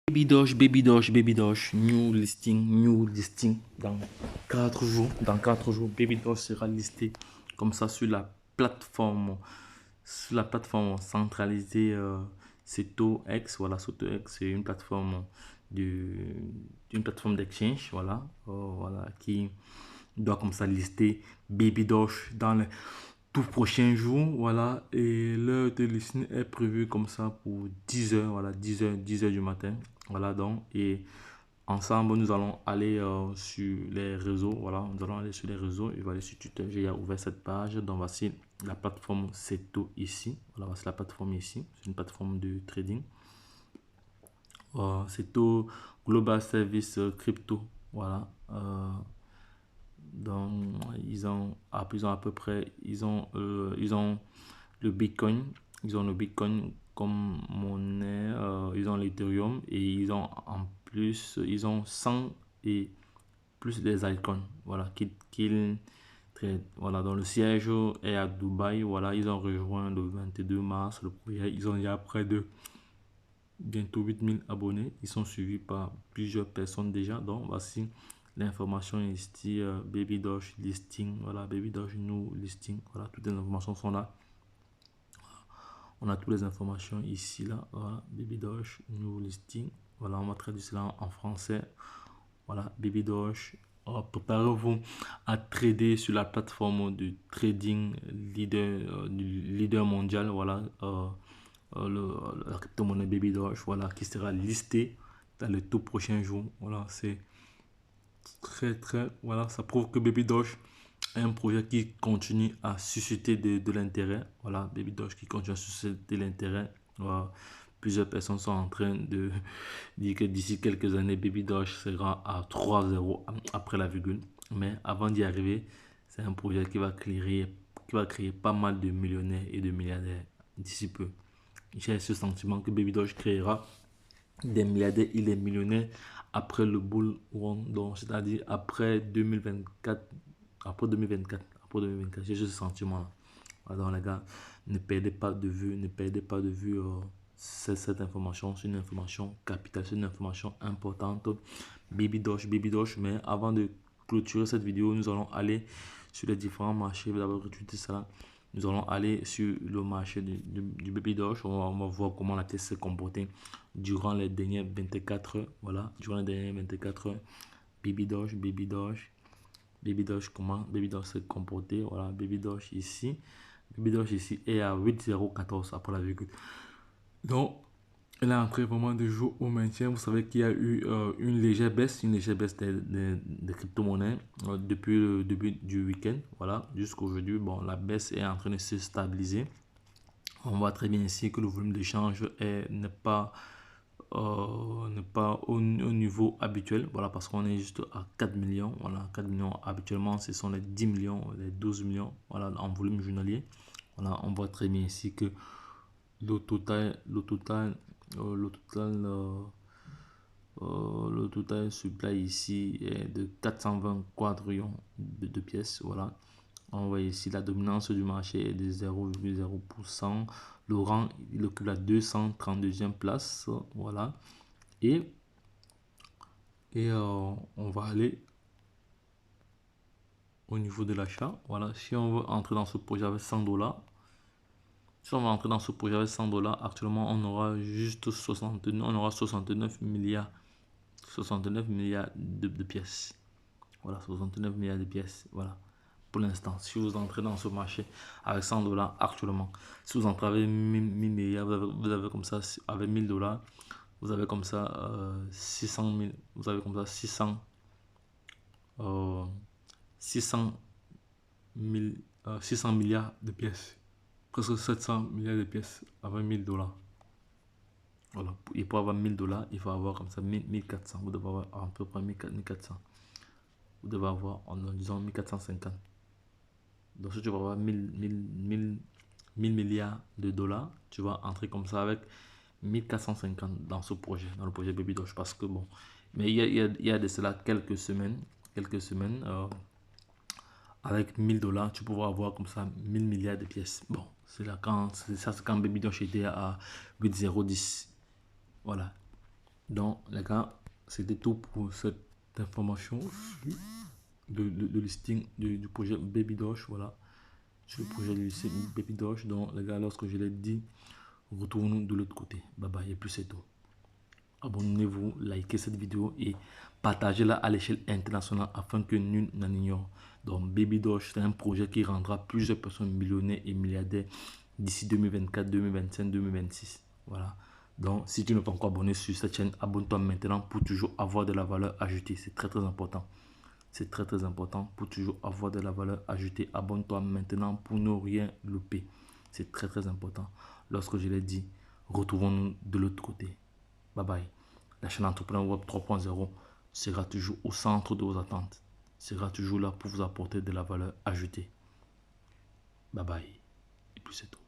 Baby Doge, new listing dans 4 jours. Dans 4 jours, Baby Doge sera listé comme ça sur la plateforme centralisée SetoX. Voilà, SetoX, c'est une plateforme d'une plateforme d'exchange, voilà, voilà, qui doit comme ça lister Baby Doge dans les tout prochain jour, voilà, et l'heure de listing est prévue comme ça pour 10h, voilà, 10h du matin, voilà, donc, et ensemble, nous allons aller sur les réseaux, voilà, nous allons aller sur les réseaux, je vais aller sur Twitter, j'ai ouvert cette page, donc voici la plateforme Seto ici, voilà, voici la plateforme ici, c'est une plateforme de trading, Seto Global Service Crypto, voilà, donc ils ont à peu près, ils ont le Bitcoin, comme monnaie, ils ont l'Ethereum et ils ont en plus, ils ont 100 et plus des icônes, voilà, qu'ils traitent. Voilà, donc le siège est à Dubaï, voilà, ils ont rejoint le 22 mars le projet, ils ont déjà près de bientôt 8000 abonnés, ils sont suivis par plusieurs personnes déjà, donc voici l'information ici, Baby Doge listing, voilà, Baby Doge new listing, voilà, toutes les informations sont là. On a toutes les informations ici, là, voilà, Baby Doge new listing, voilà, on va traduire cela en français, voilà, Baby Doge. Préparez-vous à trader sur la plateforme de trading leader mondial, voilà, la crypto-monnaie Baby Doge, voilà, qui sera listée dans les tout prochains jours. Voilà, c'est très, voilà, ça prouve que Baby Doge est un projet qui continue à susciter de l'intérêt. Voilà, Baby Doge qui continue à susciter de l'intérêt. Voilà. Plusieurs personnes sont en train de dire que d'ici quelques années, Baby Doge sera à 3 € après la virgule. Mais avant d'y arriver, c'est un projet qui va créer pas mal de millionnaires et de milliardaires d'ici peu. J'ai ce sentiment que Baby Doge créera des milliardaires et des millionnaires après le bull run, donc c'est-à-dire après 2024, après 2024, j'ai ce sentiment-là. Alors les gars, ne perdez pas de vue, cette information, c'est une information capitale, c'est une information importante. Baby Doge, mais avant de clôturer cette vidéo, nous allons aller sur les différents marchés. Vous avez retweeté ça. Nous allons aller sur le marché du Baby Doge. On va voir comment la pièce s'est comportée durant les dernières 24 heures. Voilà, durant les dernières 24 heures. Baby Doge, comment Baby Doge s'est comporté. Voilà, Baby Doge ici. Baby Doge ici est à 8,014 après la virgule. Donc, elle est entrée vraiment de jour au maintien. Vous savez qu'il y a eu une légère baisse des crypto-monnaies depuis le début du week-end. Voilà, jusqu'aujourd'hui, bon, la baisse est en train de se stabiliser. On voit très bien ici que le volume d'échange n'est pas au niveau habituel. Voilà, parce qu'on est juste à 4 millions. Voilà, 4 millions. Habituellement, ce sont les 10 millions, les 12 millions. Voilà, en volume journalier. Voilà, on voit très bien ici que le total supply ici est de 420 quadrillions de pièces. Voilà, on voit ici la dominance du marché est de 0,0%. Le rang, il occupe la 232e place. Voilà, et on va aller au niveau de l'achat. Voilà, si on veut entrer dans ce projet avec 100 $, si on va entrer dans ce projet avec 100 $, actuellement on aura juste 69 milliards, 69 milliards de pièces. Voilà, 69 milliards de pièces. Voilà, pour l'instant, si vous entrez dans ce marché avec 100 $ actuellement, si vous entrez avec 1000 milliards, vous avez comme ça, avec 1000 $, vous avez comme ça 600 000, vous avez comme ça 600 milliards de pièces, presque 700 milliards de pièces avec 1000 $. Voilà, et pour avoir 1000 $, il faut avoir comme ça 1400, vous devez avoir à peu près 1400, vous devez avoir en disant 1450. Donc si tu vas avoir 1000 milliards de dollars, tu vas entrer comme ça avec 1450 dans ce projet, dans le projet Baby Doge, parce que bon, mais il y a de cela quelques semaines, avec 1000 $, tu pourras avoir comme ça 1000 milliards de pièces. Bon, c'est là quand, c'est quand Baby Doge était à 8,010. Voilà. Donc, les gars, c'était tout pour cette information de listing du projet Baby Doge. Voilà, sur le projet de listing Baby Doge. Donc, les gars, lorsque je l'ai dit, retrouvons-nous de l'autre côté. Bye bye, et puis c'est tout. Abonnez-vous, likez cette vidéo et partagez-la à l'échelle internationale afin que nul n'en ignore. Donc, Baby Doge, c'est un projet qui rendra plusieurs personnes millionnaires et milliardaires d'ici 2024, 2025, 2026. Voilà. Donc, si tu n'es pas encore abonné sur cette chaîne, abonne-toi maintenant pour toujours avoir de la valeur ajoutée. C'est très très important. C'est très très important pour toujours avoir de la valeur ajoutée. Abonne-toi maintenant pour ne rien louper. C'est très très important. Lorsque je l'ai dit, retrouvons-nous de l'autre côté. Bye bye. La chaîne Entrepreneur Web 3.0 sera toujours au centre de vos attentes. Sera toujours là pour vous apporter de la valeur ajoutée. Bye bye. Et puis c'est tout.